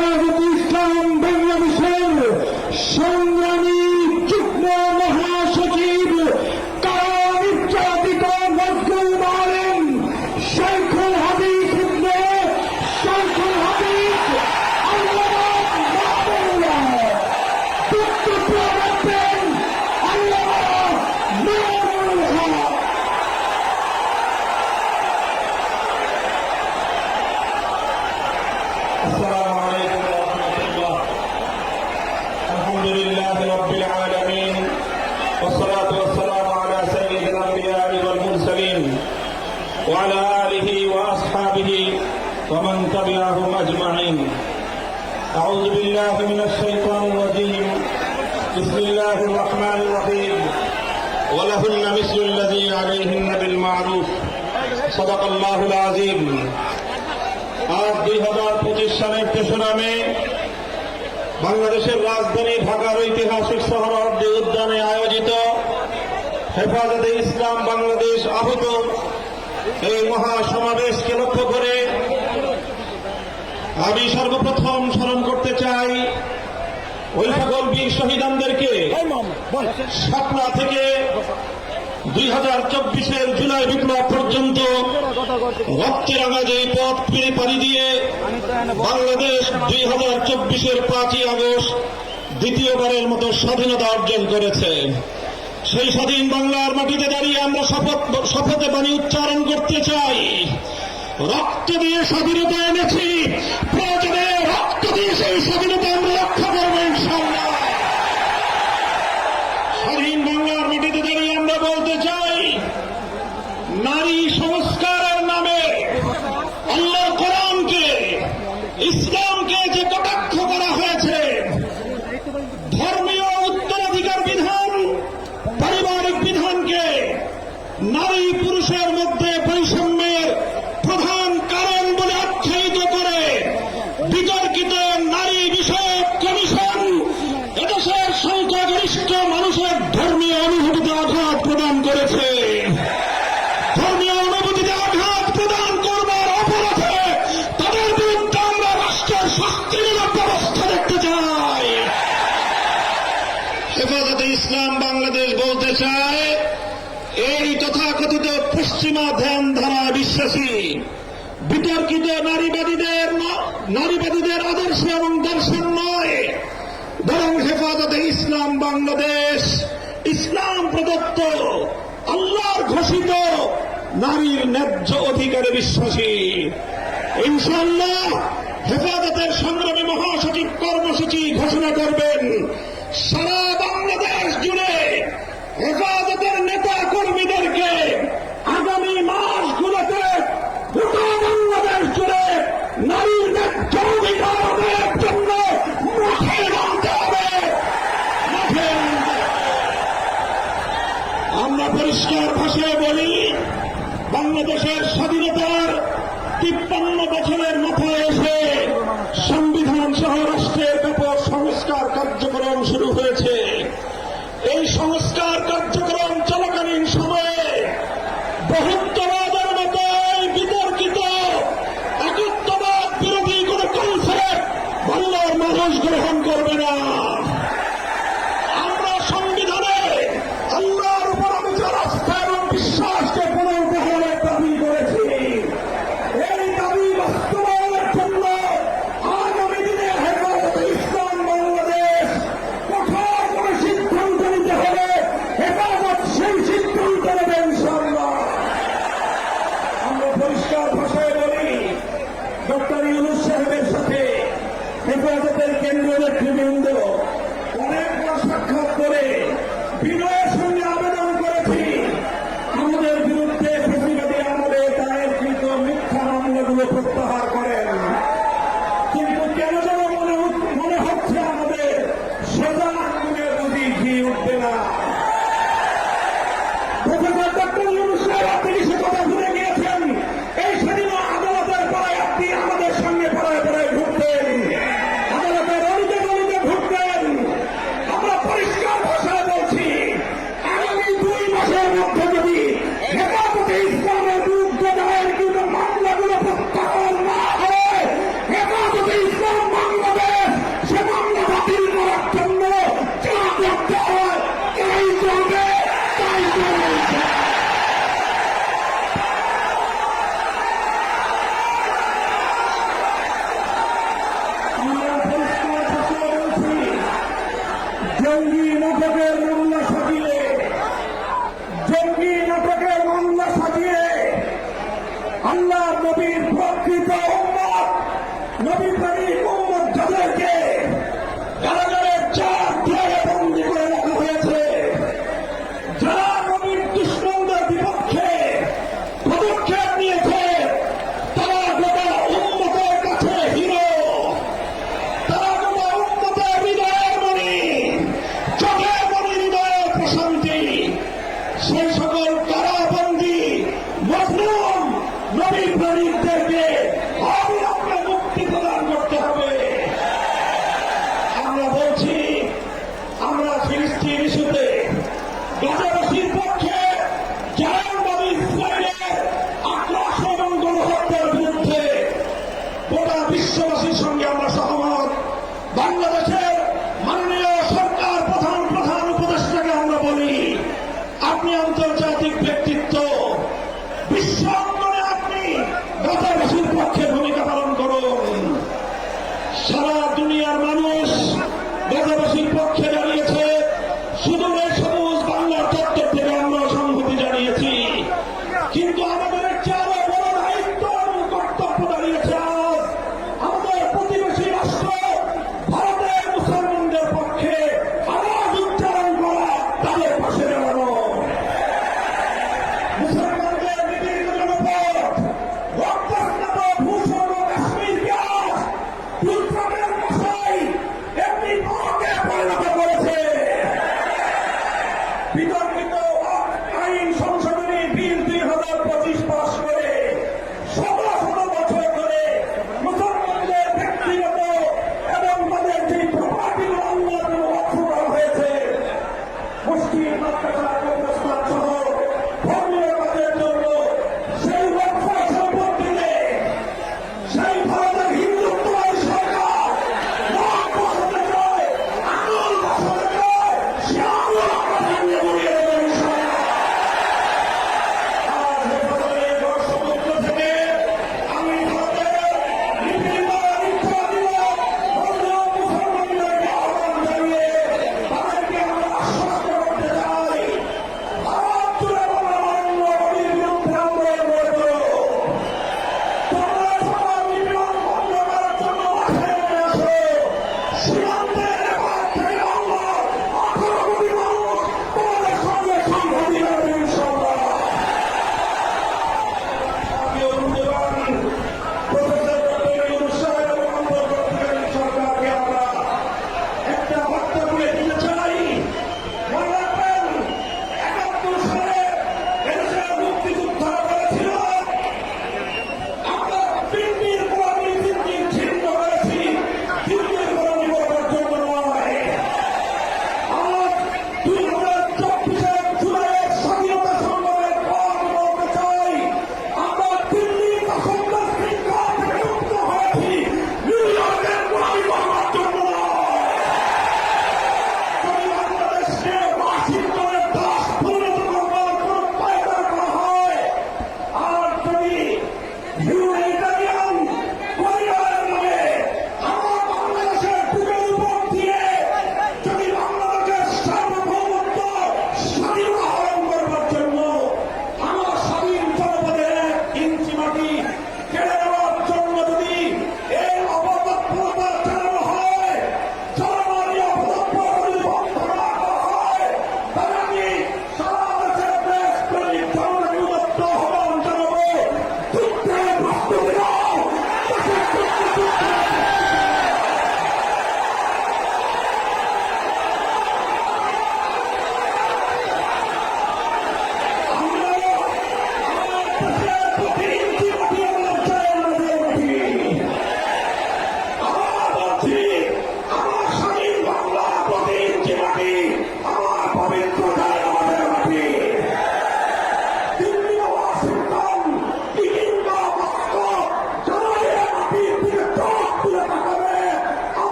হেফাজতে ইসলাম বাংলাদেশের সংগ্রামী যুগ্ম মহাসচিব কারা নির্যাতিত মজলুম আলেম শেখুল হাদিস ইবনে শেখুল হাদিস আল্লামা মামুনুল্লাহ বক্তব্য রাখবেন আল্লামা মামুনুল হক। السلام عليكم ورحمة الله. الحمد لله رب العالمين والصلاة والسلام على سيد الأنبياء والمرسلين وعلى آله وأصحابه ومن تبعهم أجمعين. أعوذ بالله من الشيطان الرجيم. بسم الله الرحمن الرحيم. ولهن مثل الذي عليهن بالمعروف. صدق الله العظيم. আজ 2025 সালের 3রা মে বাংলাদেশের রাজধানী ঢাকার ঐতিহাসিক সোহরাওয়ার্দী উদ্যানে আয়োজিত হেফাজতে ইসলাম বাংলাদেশ আহত এই মহাসমাবেশকে লক্ষ্য করে আমি সর্বপ্রথম স্মরণ করতে চাই ওই সকল বীর শহীদানদেরকে শাপলা থেকে 2024-এর জুলাই বিপ্লব পর্যন্ত রক্তেরাঙা যে পথ পাড়ি দিয়ে বাংলাদেশ 2024-এর 5ই আগস্ট দ্বিতীয়বারের মতো স্বাধীনতা অর্জন করেছে। সেই স্বাধীন বাংলার মাটিতে দাঁড়িয়ে আমরা শপথে বাণী উচ্চারণ করতে চাই, রক্ত দিয়ে স্বাধীনতা এনেছি, প্রয়োজনে রক্ত দিয়ে সেই স্বাধীনতা আমরা রক্ষা করব ইনশাআল্লাহ। স্বাধীন বাংলার মাটিতে দাঁড়িয়ে আমরা বলতে চাই, নারী সংস্কারের নামে আল্লাহর কোরআনকে ইসলামকে যে কটাক্ষ করা হয়েছে, ধর্মীয় উত্তরাধিকার বিধান পারিবারিক বিধানকে নারী পুরুষের মধ্যে বৈষম্যের প্রধান কারণ বলে আখ্যায়িত করে বিতর্কিত নারী বিষয়ক কমিশন এদেশের সংখ্যাগরিষ্ঠ মানুষের ধর্মীয় অনুভূতিতে আঘাত প্রদান করেছে। ধর্মীয় অনুভূতিতে আঘাত প্রদান করবার অপরাধে তাদের বিরুদ্ধে আমরা রাষ্ট্রের শাস্তিমূলক ব্যবস্থা দেখতে চাই। হেফাজতে ইসলাম বাংলাদেশ বলতে চায়, এই তথাকথিত পশ্চিমা ধ্যান ধারা বিশ্বাসী বিতর্কিত নারীবাদীদের আদর্শ এবং দর্শন নয়, বরং হেফাজতে ইসলাম বাংলাদেশ ইসলাম প্রদত্ত আল্লাহর ঘোষিত নারীর ন্যায্য অধিকারে বিশ্বাসী। ইনশাআল্লাহ হেফাজতের সংগ্রামী মহাসচিব কর্মসূচি ঘোষণা করবেন। সারা বাংলাদেশ জুড়ে হেফাজতের নেতা কর্মীদেরকে আগামী মাসগুলোতে গোটা বাংলাদেশ জুড়ে নারীর ন্যায্য অধিকার আদায়ের জন্য মাঠে নামতে হবে। আমরা পরিষ্কার ভাষায় বলি, বাংলাদেশের স্বাধীনতার 53 বছরের মাথায় এসে সংবিধান সহ রাষ্ট্রের ব্যাপক সংস্কার কার্যক্রম শুরু হয়েছে। এই সংস্কার কার্যক্রম চলাকালীন সময়ে বহুত্ববাদের মতো বিতর্কিত একত্ববাদ বিরোধী কোন কনসেপ্ট বাংলার মানুষ গ্রহণ করবে না। আমরা সংবিধানে আল্লাহর উপর বিচার আস্থা এবং বিশ্বাসকে পুনর্বহালের দাবি করেছি। এই দাবি বাস্তবায়নের জন্য আগামী দিনে হেফাজতে ইসলাম বাংলাদেশ কঠোর করে সিদ্ধান্ত নিতে হবে। হেফাজত সেই সিদ্ধান্ত নেবে ইনশাআল্লাহ। আমরা পরিষ্কার ভাষায় বলি, ডক্টর ইউনূস সাহেবের সাথে হেফাজতের কেন্দ্রীয় নেতৃবৃন্দ অনেকবার সাক্ষাৎ করে বিনয়ের সঙ্গে আবেদন করেছি, আমাদের বিরুদ্ধে ফ্যাসিবাদী আমলে দায়েরকৃত মিথ্যা মামলাগুলো প্রত্যাহার করেন। কিন্তু কেন যেন মনে হচ্ছে আমাদের সোজা আঙ্গুলে বুঝি ঘি উঠবে না। প্রফেসর ডক্টর ইউনূস সাহেব, আপনি সে কথা ভুলে গিয়েছেন? এই সেদিন আদালতের পাড়ায় আপনি আমাদের সঙ্গে পাড়ায় পাড়ায় ঘুরতেন, আদালতের অলিতে গলিতে ঘুরতেন। জঙ্গি নাটকের মামলা সাজিয়ে আল্লাহ নবীর প্রকৃত উম্মত, নবী প্রেমিক উম্মত যাদেরকে কারাগারের 4 দেয়ালে বন্দী করে রাখা হয়েছে, যারা নবীর দুশ্মনদের বিপক্ষে পদক্ষেপ নিয়েছে, তারা গোটা উম্মতের কাছে হিরো, তারা গোটা উম্মতের হৃদয়ের মণি, চোখের মণি, হৃদয়ের প্রশান্তি। সেই সকল কারাবন্দী মজলুম নবী প্রেমিকদেরকে অবিলম্বে মুক্তি প্রদান করতে হবে। আমরা বলছি, আমরা ফিলিস্তিন ইস্যুতে গাজাবাসীর পক্ষে, জায়নবাদী ইসরায়েলের আক্রোশ এবং গণহত্যার বিরুদ্ধে গোটা বিশ্ববাসীর সঙ্গে আমরা সহমত। বাংলাদেশের মাননীয় সরকার প্রধান উপদেষ্টাকে আমরা বলি, আপনি আন্তর্জাতিক ব্যক্তিত্ব, বিশ্ব অঙ্গনে আপনি গাজাবাসীর পক্ষে ভূমিকা পালন করুন। সারা দুনিয়ার মানুষ গাজাবাসীর পক্ষে দাঁড়িয়েছে, সুদূরের সবুজ বাংলার চত্বর থেকে আমরা সংহতি জানিয়েছি, কিন্তু আমাদের আরো বড় দায়িত্ব এবং কর্তব্য দাঁড়িয়েছে আজ আমাদের প্রতিবেশী রাষ্ট্র ভারতের মুসলমানদের পক্ষে আওয়াজ উচ্চারণ করা, তাদের পাশে দাঁড়ানো। মুসলমানদের নিপীড়িত জনপদ, রক্তস্নাত ভূস্বর্ণ কাশ্মীরকে আজ বিপ্লবের ভাষায়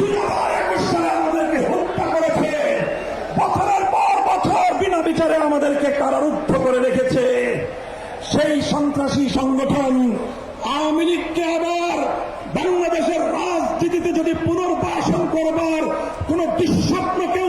2021 সালে আমাদেরকে হত্যা করেছে, বছরের পর বছর বিনা বিচারে আমাদেরকে কারারুদ্ধ করে রেখেছে। সেই সন্ত্রাসী সংগঠন আওয়ামী লীগকে আবার বাংলাদেশের রাজনীতিতে যদি পুনর্বাসন করবার কোন দুঃস্বপ্ন কেউ